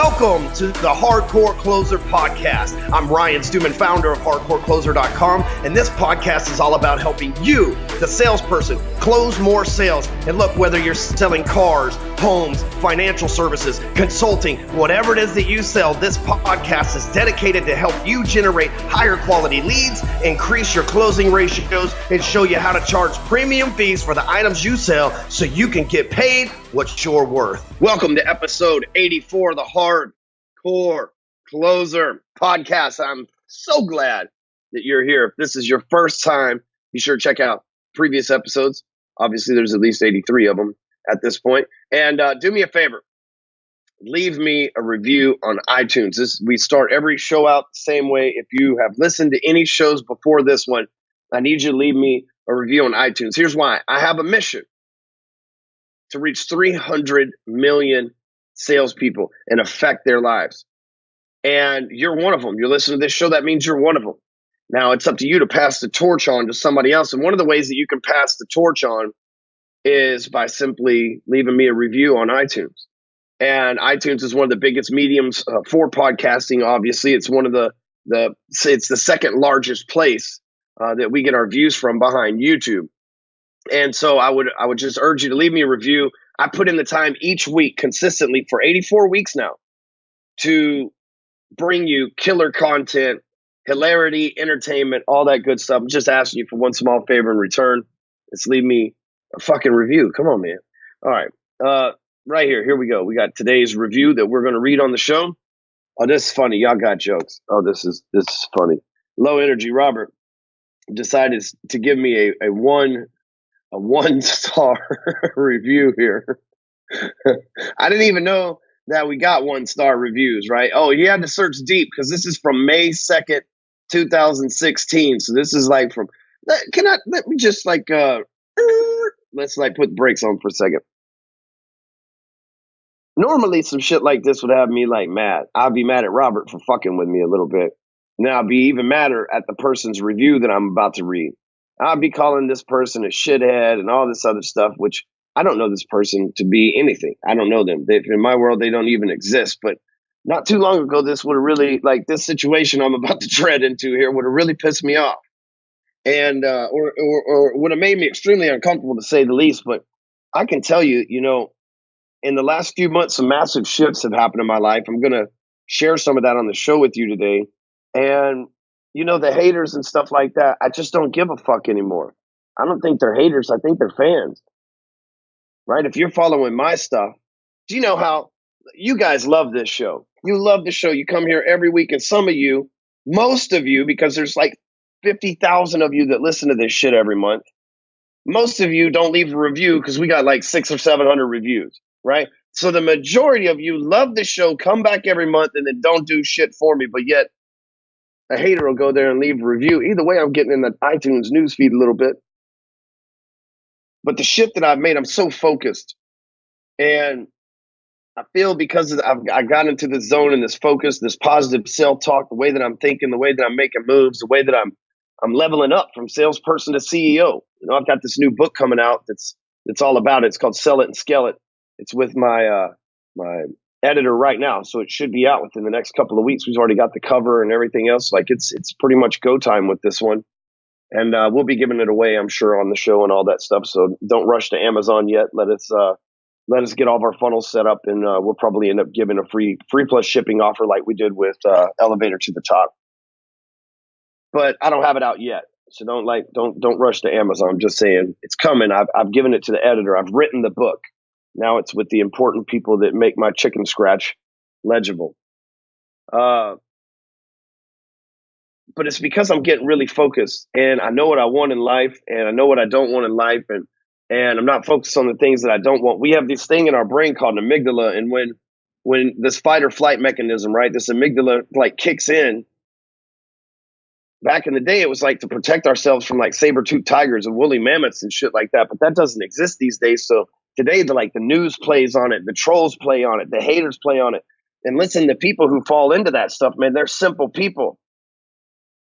Welcome to the Hardcore Closer Podcast. I'm Ryan Stewman, founder of HardcoreCloser.com, and this podcast is all about helping you, the salesperson, close more sales. And look, whether you're selling cars, homes, financial services, consulting, whatever it is that you sell, this podcast is dedicated to help you generate higher quality leads, increase your closing ratios, and show you how to charge premium fees for the items you sell so you can get paid what you're worth. Welcome to episode 84 of the Hardcore Closer Podcast. I'm so glad that you're here. If this is your first time, be sure to check out previous episodes. Obviously, there's at least 83 of them at this point. And do me a favor. Leave me a review on iTunes. We start every show out the same way. If you have listened to any shows before this one, I need you to leave me a review on iTunes. Here's why. I have a mission to reach 300 million salespeople and affect their lives. And you're one of them. You're listening to this show. That means you're one of them. Now, it's up to you to pass the torch on to somebody else. And one of the ways that you can pass the torch on is by simply leaving me a review on iTunes. And iTunes is one of the biggest mediums for podcasting. Obviously, it's one of it's the second largest place that we get our views from behind YouTube. And so I would just urge you to leave me a review. I put in the time each week consistently for 84 weeks now to bring you killer content, hilarity, entertainment, all that good stuff. I'm just asking you for one small favor in return. Just leave me a fucking review. Come on, man. All right. Right here we go. We got today's review that we're going to read on the show. Oh, this is funny. Y'all got jokes. Oh, this is funny. Low Energy Robert decided to give me a one-star review here. I didn't even know that we got 1-star reviews, right? Oh, you had to search deep because this is from May 2nd, 2016. So this is like from, let me just like, let's like put the brakes on for a second. Normally some shit like this would have me like mad. I'd be mad at Robert for fucking with me a little bit. And then I'd be even madder at the person's review that I'm about to read. I'd be calling this person a shithead and all this other stuff, which I don't know this person to be anything. I don't know them. In my world, they don't even exist. But not too long ago, this would have really, like this situation I'm about to tread into here would have really pissed me off. And, or would have made me extremely uncomfortable to say the least. But I can tell you, in the last few months, some massive shifts have happened in my life. I'm going to share some of that on the show with you today. And, the haters and stuff like that, I just don't give a fuck anymore. I don't think they're haters. I think they're fans. Right? If you're following my stuff, do you know how you guys love this show? You love the show. You come here every week. And some of you, most of you, because there's like 50,000 of you that listen to this shit every month. Most of you don't leave a review because we got like 600 or 700 reviews. Right? So the majority of you love the show, come back every month, and then don't do shit for me. But yet a hater will go there and leave a review. Either way, I'm getting in the iTunes newsfeed a little bit. But the shift that I've made, I'm so focused. And I feel because I got into this zone and this focus, this positive self-talk, the way that I'm thinking, the way that I'm making moves, the way that I'm leveling up from salesperson to CEO. I've got this new book coming out that's all about it. It's called Sell It and Scale It. It's with my editor right now, so it should be out within the next couple of weeks. We've already got the cover and everything else. Like it's pretty much go time with this one, and we'll be giving it away, I'm sure, on the show and all that stuff. So don't rush to Amazon yet. Let us get all of our funnels set up, and we'll probably end up giving a free plus shipping offer like we did with Elevator to the Top. But I don't have it out yet, so don't rush to Amazon. I'm just saying it's coming. I've given it to the editor. I've written the book. Now it's with the important people that make my chicken scratch legible. But it's because I'm getting really focused and I know what I want in life and I know what I don't want in life. And I'm not focused on the things that I don't want. We have this thing in our brain called an amygdala. And when this fight or flight mechanism, right, this amygdala like kicks in, back in the day, it was like to protect ourselves from like saber-toothed tigers and woolly mammoths and shit like that. But that doesn't exist these days. So today, the news plays on it, the trolls play on it, the haters play on it. And listen, the people who fall into that stuff, man, they're simple people.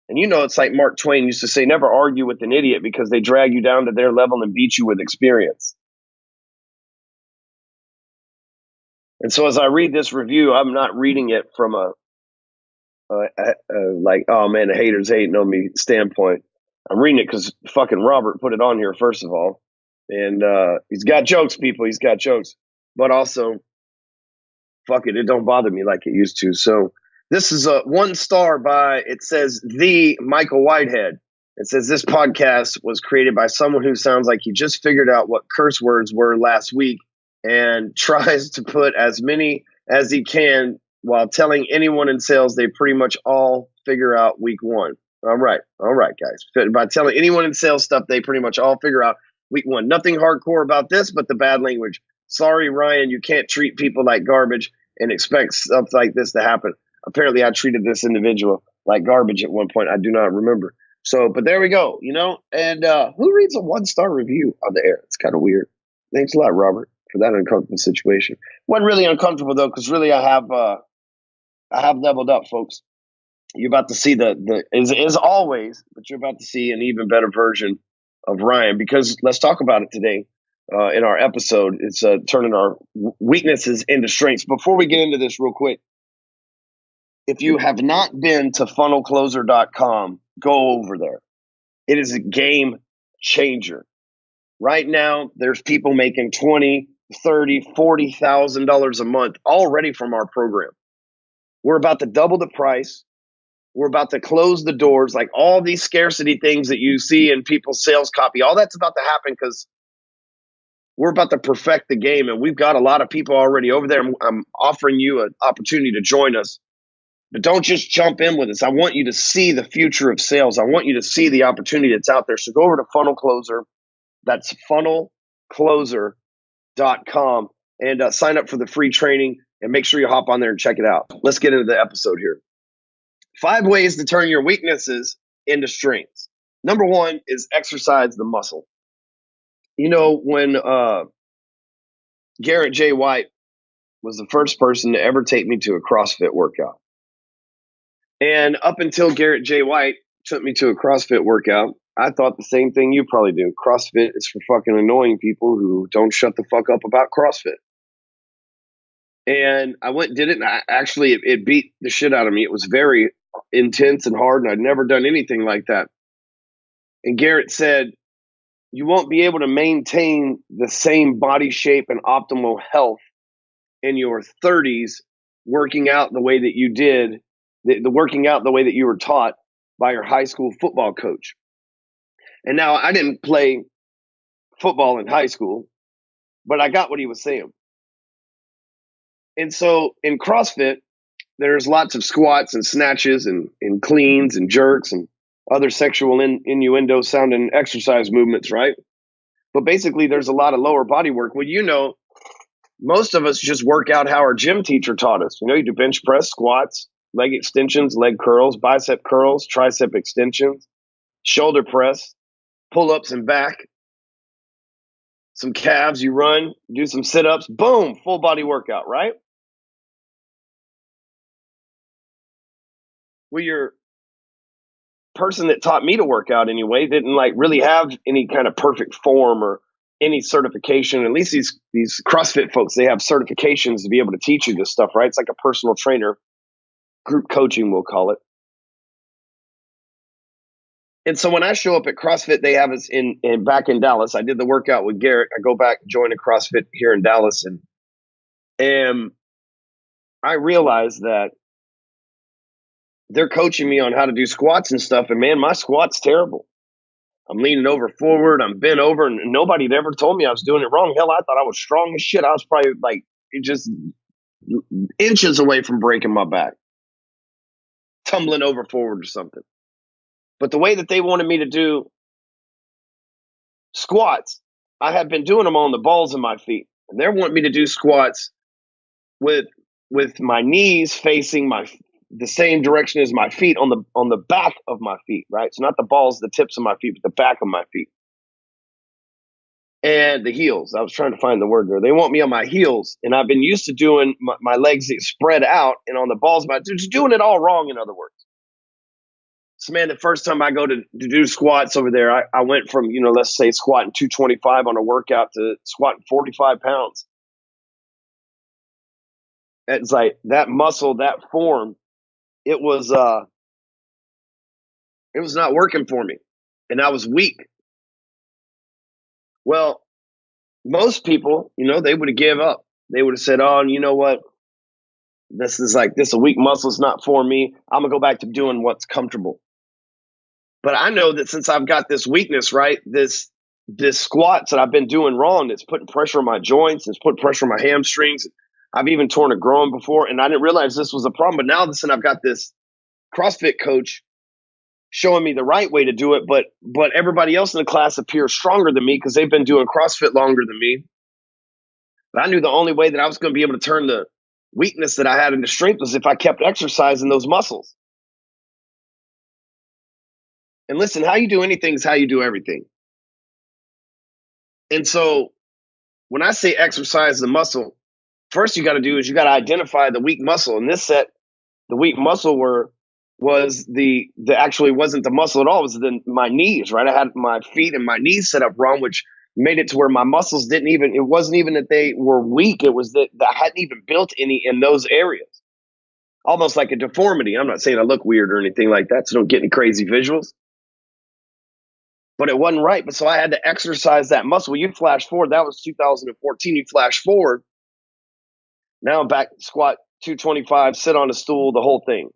And it's like Mark Twain used to say, never argue with an idiot because they drag you down to their level and beat you with experience. And so as I read this review, I'm not reading it from like, oh man, the haters hating on me standpoint. I'm reading it because fucking Robert put it on here, first of all. And he's got jokes, people. He's got jokes. But also, fuck it, it don't bother me like it used to. So this is a 1 star by, it says, the Michael Whitehead. It says this podcast was created by someone who sounds like he just figured out what curse words were last week and tries to put as many as he can while telling anyone in sales they pretty much all figure out week 1. All right, guys. By telling anyone in sales stuff, they pretty much all figure out week 1. Nothing hardcore about this, but the bad language. Sorry, Ryan, you can't treat people like garbage and expect stuff like this to happen. Apparently, I treated this individual like garbage at one point. I do not remember. So, but there we go, And who reads a 1-star review on the air? It's kind of weird. Thanks a lot, Robert, for that uncomfortable situation. Wasn't really uncomfortable though, because really I have leveled up, folks. You're about to see as always, but you're about to see an even better version of Ryan, because let's talk about it today. In our episode, it's turning our weaknesses into strengths. Before we get into this real quick, if you have not been to funnelcloser.com, go over there. It is a game changer. Right now, there's people making $20,000, $30,000, $40,000 a month already from our program. We're about to double the price. We're about to close the doors. Like all these scarcity things that you see in people's sales copy, all that's about to happen because we're about to perfect the game. And we've got a lot of people already over there. I'm offering you an opportunity to join us. But don't just jump in with us. I want you to see the future of sales. I want you to see the opportunity that's out there. So go over to Funnel Closer. That's funnelcloser.com and sign up for the free training and make sure you hop on there and check it out. Let's get into the episode here. 5 ways to turn your weaknesses into strengths. Number 1 is exercise the muscle. When Garrett J. White was the first person to ever take me to a CrossFit workout. And up until Garrett J. White took me to a CrossFit workout, I thought the same thing you probably do. CrossFit is for fucking annoying people who don't shut the fuck up about CrossFit. And I went and did it, and it beat the shit out of me. It was very intense and hard, and I'd never done anything like that. And Garrett said, you won't be able to maintain the same body shape and optimal health in your 30s working out the way that you did, the working out the way that you were taught by your high school football coach. And now I didn't play football in high school, but I got what he was saying. And so in CrossFit, there's lots of squats and snatches and cleans and jerks and other sexual innuendo sounding exercise movements, right? But basically, there's a lot of lower body work. Well, most of us just work out how our gym teacher taught us. You do bench press, squats, leg extensions, leg curls, bicep curls, tricep extensions, shoulder press, pull-ups and back, some calves, you run, do some sit-ups, boom, full body workout, right? Well, your person that taught me to work out anyway didn't really have any kind of perfect form or any certification. At least these CrossFit folks, they have certifications to be able to teach you this stuff, right? It's like a personal trainer, group coaching, we'll call it. And so when I show up at CrossFit, they have us back in Dallas. I did the workout with Garrett. I go back, join a CrossFit here in Dallas, and I realized that they're coaching me on how to do squats and stuff. And man, my squat's terrible. I'm leaning over forward. I'm bent over, and nobody had ever told me I was doing it wrong. Hell, I thought I was strong as shit. I was probably just inches away from breaking my back, tumbling over forward or something. But the way that they wanted me to do squats, I had been doing them on the balls of my feet. And they want me to do squats with my knees facing the same direction as my feet on the back of my feet, right? So not the balls, the tips of my feet, but the back of my feet. And the heels. I was trying to find the word there. They want me on my heels. And I've been used to doing my legs spread out and on the balls, but just doing it all wrong, in other words. So, man, the first time I go to do squats over there, I went from, let's say squatting 225 on a workout to squatting 45 pounds. It's like that muscle, that form, it was not working for me. And I was weak. Well, most people, they would have gave up. They would have said, "Oh, you know what? This a weak muscle. It's not for me. I'm gonna go back to doing what's comfortable." But I know that since I've got this weakness, right, this squats that I've been doing wrong, it's putting pressure on my joints, it's putting pressure on my hamstrings. I've even torn a groin before, and I didn't realize this was a problem. But now, listen, I've got this CrossFit coach showing me the right way to do it. But everybody else in the class appears stronger than me because they've been doing CrossFit longer than me. But I knew the only way that I was going to be able to turn the weakness that I had into strength was if I kept exercising those muscles. And listen, how you do anything is how you do everything. And so when I say exercise the muscle, first you got to do is you got to identify the weak muscle. In this set, the weak muscle was the actually wasn't the muscle at all. It was my knees, right? I had my feet and my knees set up wrong, which made it to where my muscles it wasn't even that they were weak. It was that I hadn't even built any in those areas. Almost like a deformity. I'm not saying I look weird or anything like that, so don't get any crazy visuals. But it wasn't right. But so I had to exercise that muscle. You flash forward, that was 2014. You flash forward, now I'm back, squat 225, sit on a stool, the whole thing.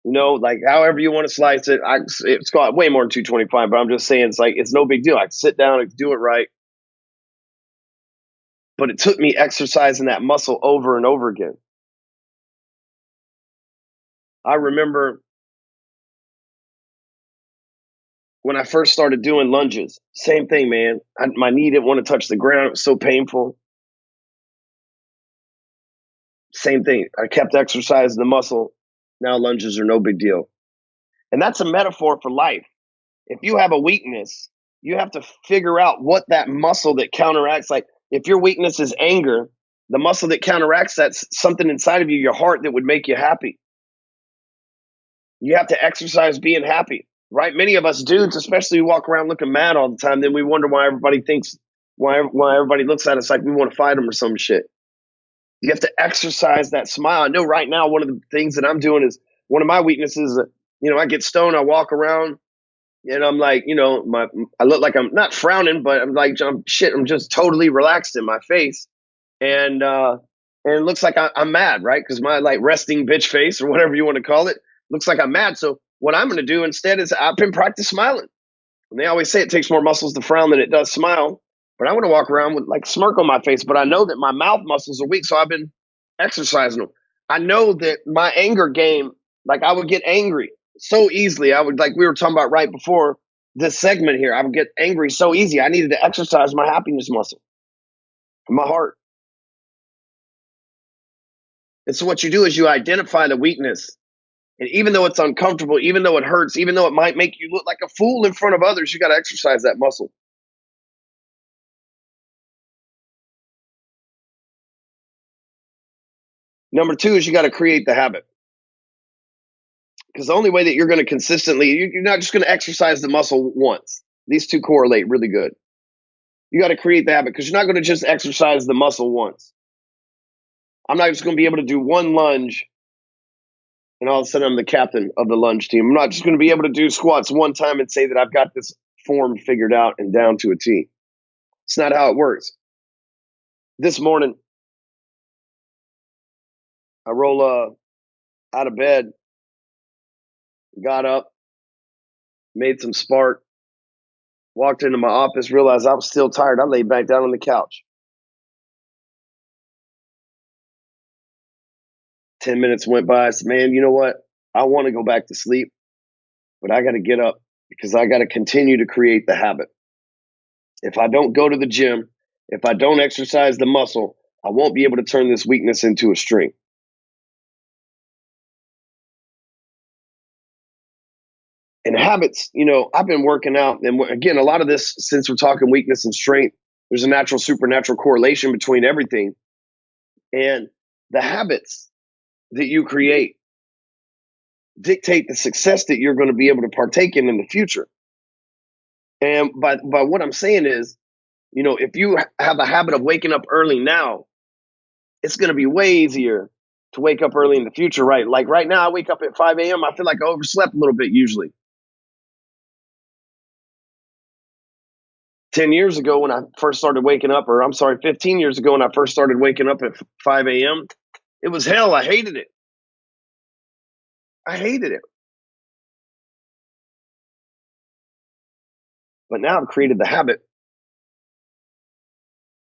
Like however you want to slice it. It's got way more than 225, but I'm just saying it's no big deal. I can sit down and do it right. But it took me exercising that muscle over and over again. I remember when I first started doing lunges, same thing, man. My knee didn't want to touch the ground. It was so painful. Same thing. I kept exercising the muscle. Now lunges are no big deal. And that's a metaphor for life. If you have a weakness, you have to figure out what that muscle that counteracts, like if your weakness is anger, the muscle that counteracts that's something inside of you, your heart, that would make you happy. You have to exercise being happy, right? Many of us dudes, especially, walk around looking mad all the time. Then we wonder why everybody looks at us like we want to fight them or some shit. You have to exercise that smile. I know right now one of the things that I'm doing is one of my weaknesses. I get stoned. I walk around and I'm like, I look like I'm not frowning, but I'm like, I'm just totally relaxed in my face. And it looks like I'm mad, right? Because my like resting bitch face or whatever you want to call it looks like I'm mad. So what I'm going to do instead is I've been practice smiling. And they always say it takes more muscles to frown than it does smile. But I want to walk around with like a smirk on my face. But I know that my mouth muscles are weak, so I've been exercising them. I know that my anger game, like I would get angry so easily. I would, like we were talking about right before this segment here, I would get angry so easy. I needed to exercise my happiness muscle, my heart. And so what you do is you identify the weakness. And even though it's uncomfortable, even though it hurts, even though it might make you look like a fool in front of others, you got to exercise that muscle. Number two is you got to create the habit. Because the only way that you're going to consistently, you're not just going to exercise the muscle once. These two correlate really good. You got to create the habit because you're not going to just exercise the muscle once. I'm not just going to be able to do one lunge and all of a sudden I'm the captain of the lunge team. I'm not just going to be able to do squats one time and say that I've got this form figured out and down to a T. It's not how it works. This morning, I roll out of bed, got up, made some spark, walked into my office, realized I was still tired. I laid back down on the couch. 10 minutes went by. I said, man, you know what? I want to go back to sleep, but I got to get up because I got to continue to create the habit. If I don't go to the gym, if I don't exercise the muscle, I won't be able to turn this weakness into a strength. And habits, I've been working out. And again, a lot of this, since we're talking weakness and strength, there's a natural, supernatural correlation between everything. And the habits that you create dictate the success that you're going to be able to partake in the future. And by what I'm saying is, if you have a habit of waking up early now, It's going to be way easier to wake up early in the future, right? Like right now, I wake up at 5 a.m. I feel like I overslept a little bit usually. 10 years ago when I first started waking up, 15 years ago when I first started waking up at 5 a.m., it was hell. I hated it. I hated it. But now I've created the habit,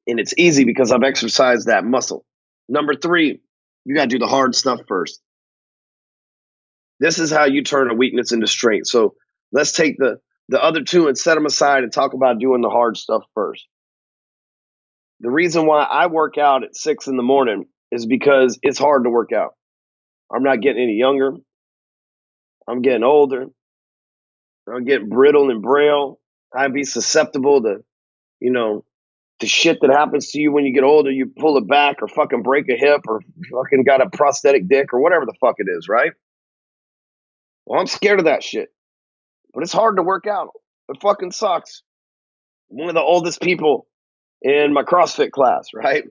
and it's easy because I've exercised that muscle. Number 3, you got to do the hard stuff first. This is how you turn a weakness into strength. So let's take the other 2 and set them aside and talk about doing the hard stuff first. The reason why I work out at 6 in the morning is because it's hard to work out. I'm not getting any younger. I'm getting older. I'm getting brittle and braille. I'd be susceptible to, the shit that happens to you when you get older. You pull it back or fucking break a hip or fucking got a prosthetic dick or whatever the fuck it is, right? Well, I'm scared of that shit. But it's hard to work out. It fucking sucks. I'm one of the oldest people in my CrossFit class, right?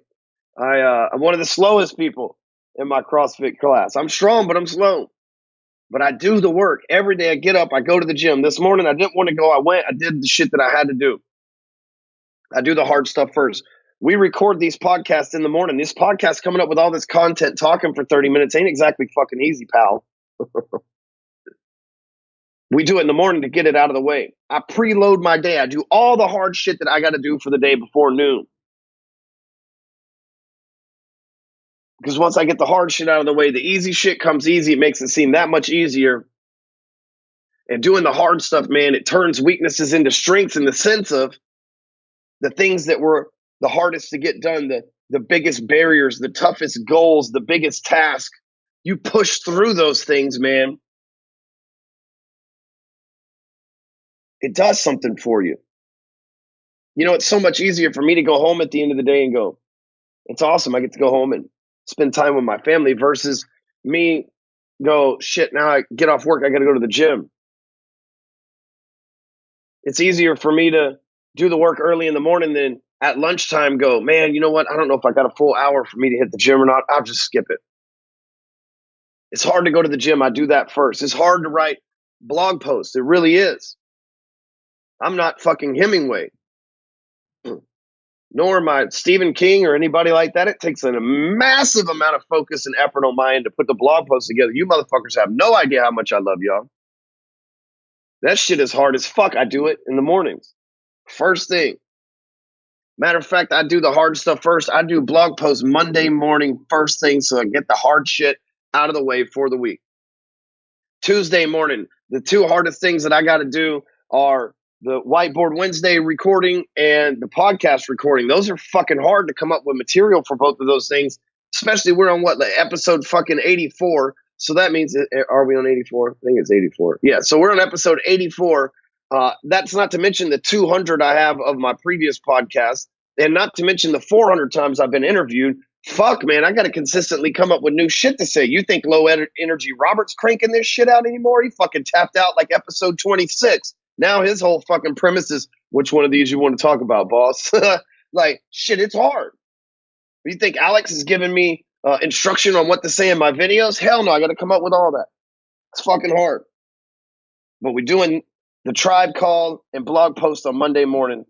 I'm one of the slowest people in my CrossFit class. I'm strong, but I'm slow. But I do the work. Every day I get up, I go to the gym. This morning I didn't want to go. I went, I did the shit that I had to do. I do the hard stuff first. We record these podcasts in the morning. This podcast coming up with all this content, talking for 30 minutes ain't exactly fucking easy, pal. We do it in the morning to get it out of the way. I preload my day. I do all the hard shit that I got to do for the day before noon. Because once I get the hard shit out of the way, the easy shit comes easy. It makes it seem that much easier. And doing the hard stuff, man, it turns weaknesses into strengths in the sense of the things that were the hardest to get done, the biggest barriers, the toughest goals, the biggest task. You push through those things, man. It does something for you. It's so much easier for me to go home at the end of the day and go, it's awesome. I get to go home and spend time with my family versus me go, shit, now I get off work. I got to go to the gym. It's easier for me to do the work early in the morning than at lunchtime go, man, you know what? I don't know if I got a full hour for me to hit the gym or not. I'll just skip it. It's hard to go to the gym. I do that first. It's hard to write blog posts. It really is. I'm not fucking Hemingway, nor am I Stephen King or anybody like that. It takes a massive amount of focus and effort on my end to put the blog post together. You motherfuckers have no idea how much I love y'all. That shit is hard as fuck. I do it in the mornings. First thing. Matter of fact, I do the hard stuff first. I do blog posts Monday morning, first thing, so I get the hard shit out of the way for the week. Tuesday morning, the 2 hardest things that I got to do are the Whiteboard Wednesday recording and the podcast recording. Those are fucking hard to come up with material for both of those things, especially we're on episode fucking 84. So that means, are we on 84? I think it's 84. Yeah, so we're on episode 84. That's not to mention the 200 I have of my previous podcast, and not to mention the 400 times I've been interviewed. Fuck, man, I got to consistently come up with new shit to say. You think low energy Robert's cranking this shit out anymore? He fucking tapped out like episode 26. Now his whole fucking premise is, which one of these you want to talk about, boss? Like, shit, it's hard. You think Alex is giving me instruction on what to say in my videos? Hell no, I got to come up with all that. It's fucking hard. But we're doing the tribe call and blog post on Monday morning.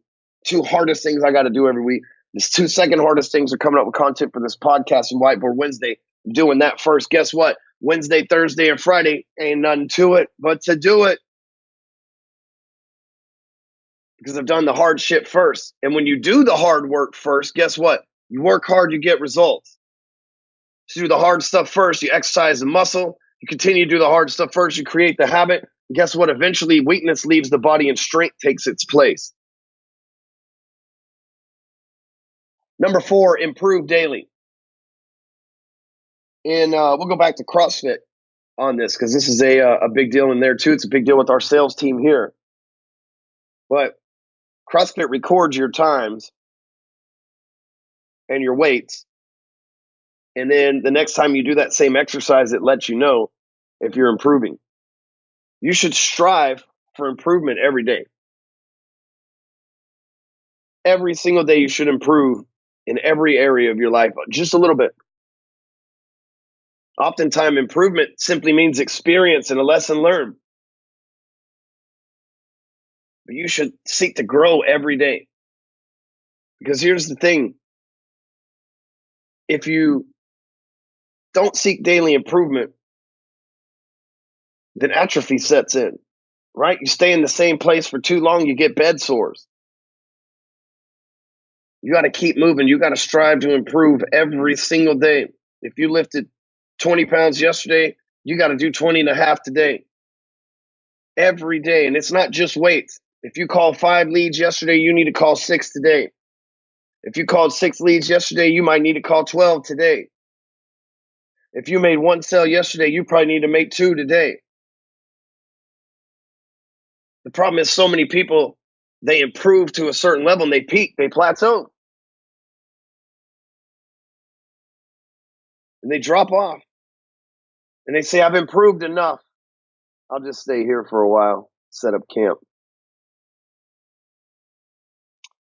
2 hardest things I got to do every week. These 2 second hardest things are coming up with content for this podcast and Whiteboard Wednesday. I'm doing that first. Guess what? Wednesday, Thursday, and Friday ain't nothing to it but to do it. Because I've done the hard shit first. And when you do the hard work first, guess what? You work hard, you get results. So you do the hard stuff first, you exercise the muscle. You continue to do the hard stuff first, you create the habit. And guess what? Eventually, weakness leaves the body and strength takes its place. Number 4, improve daily. And we'll go back to CrossFit on this because this is a big deal in there too. It's a big deal with our sales team here. But CrossFit records your times and your weights. And then the next time you do that same exercise, it lets you know if you're improving. You should strive for improvement every day. Every single day you should improve in every area of your life, just a little bit. Oftentimes, improvement simply means experience and a lesson learned. But you should seek to grow every day. Because here's the thing. If you don't seek daily improvement, then atrophy sets in, right? You stay in the same place for too long, you get bed sores. You got to keep moving. You got to strive to improve every single day. If you lifted 20 pounds yesterday, you got to do 20 and a half today. Every day. And it's not just weights. If you called 5 leads yesterday, you need to call 6 today. If you called 6 leads yesterday, you might need to call 12 today. If you made 1 sale yesterday, you probably need to make 2 today. The problem is so many people, they improve to a certain level and they peak, they plateau. And they drop off. And they say, I've improved enough. I'll just stay here for a while, set up camp.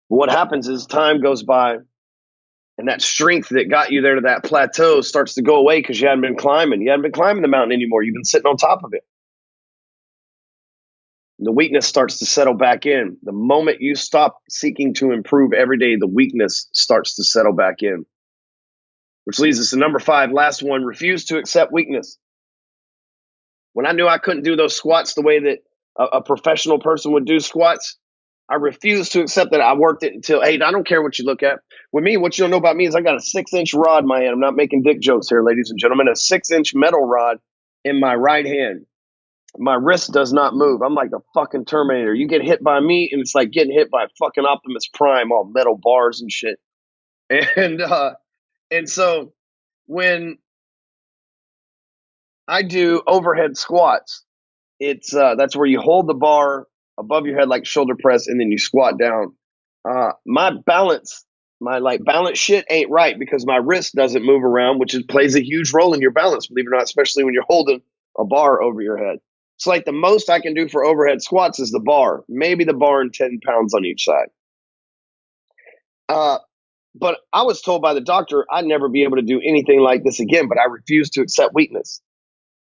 But what happens is time goes by and that strength that got you there to that plateau starts to go away because you hadn't been climbing. You hadn't been climbing the mountain anymore. You've been sitting on top of it. The weakness starts to settle back in. The moment you stop seeking to improve every day, the weakness starts to settle back in. Which leads us to number 5, last one, refuse to accept weakness. When I knew I couldn't do those squats the way that a professional person would do squats, I refused to accept that. I worked it until, hey, I don't care what you look at. With me, what you don't know about me is I got a 6-inch rod in my hand. I'm not making dick jokes here, ladies and gentlemen. A 6-inch metal rod in my right hand. My wrist does not move. I'm like the fucking Terminator. You get hit by me, and it's like getting hit by fucking Optimus Prime, all metal bars and shit. And so when I do overhead squats, it's that's where you hold the bar above your head like shoulder press, and then you squat down. My balance shit ain't right because my wrist doesn't move around, which plays a huge role in your balance, believe it or not, especially when you're holding a bar over your head. It's like the most I can do for overhead squats is the bar, maybe the bar and 10 pounds on each side. But I was told by the doctor I'd never be able to do anything like this again, but I refuse to accept weakness.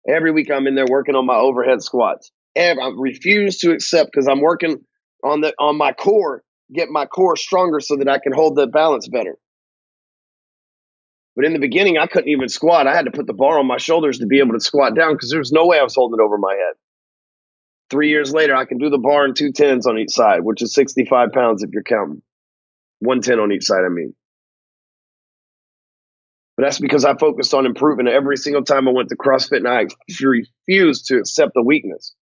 Every week I'm in there working on my overhead squats. And I refuse to accept because I'm working on my core, get my core stronger so that I can hold the balance better. But in the beginning, I couldn't even squat. I had to put the bar on my shoulders to be able to squat down because there was no way I was holding it over my head. 3 years later, I can do the bar and 2 tens on each side, which is 65 pounds if you're counting. 110 on each side, I mean. But that's because I focused on improving every single time I went to CrossFit, and I refused to accept the weakness.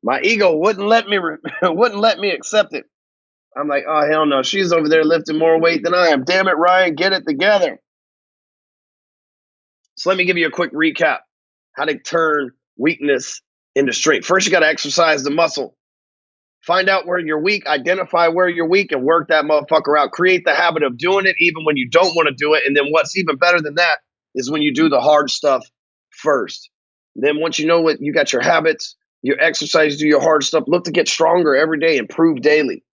My ego wouldn't let me accept it. I'm like, oh, hell no. She's over there lifting more weight than I am. Damn it, Ryan, get it together. So let me give you a quick recap. How to turn weakness into strength. First, you got to exercise the muscle. Find out where you're weak, identify where you're weak, and work that motherfucker out. Create the habit of doing it even when you don't want to do it. And then what's even better than that is when you do the hard stuff first. Then once you know what you got your habits, your exercise, do your hard stuff, look to get stronger every day, improve daily.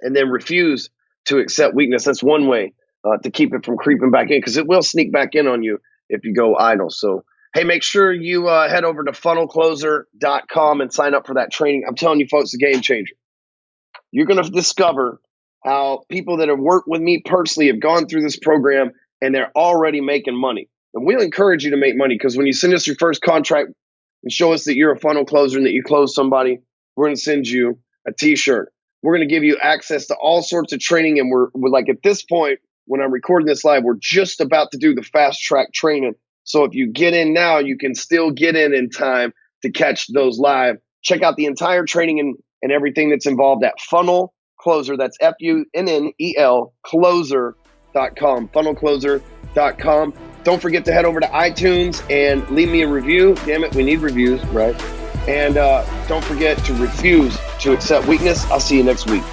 And then refuse to accept weakness. That's one way to keep it from creeping back in, because it will sneak back in on you if you go idle. So, hey, make sure you head over to funnelcloser.com and sign up for that training. I'm telling you, folks, it's a game changer. You're going to discover how people that have worked with me personally have gone through this program and they're already making money. And we'll encourage you to make money, because when you send us your first contract and show us that you're a funnel closer and that you close somebody, we're going to send you a t-shirt. We're going to give you access to all sorts of training. And we're like, at this point, when I'm recording this live, we're just about to do the fast track training. So if you get in now, you can still get in time to catch those live. Check out the entire training and everything that's involved at Funnel Closer. That's FUNNEL closer.com, funnelcloser.com. Don't forget to head over to iTunes and leave me a review. Damn it, we need reviews, right? And don't forget to refuse to accept weakness. I'll see you next week.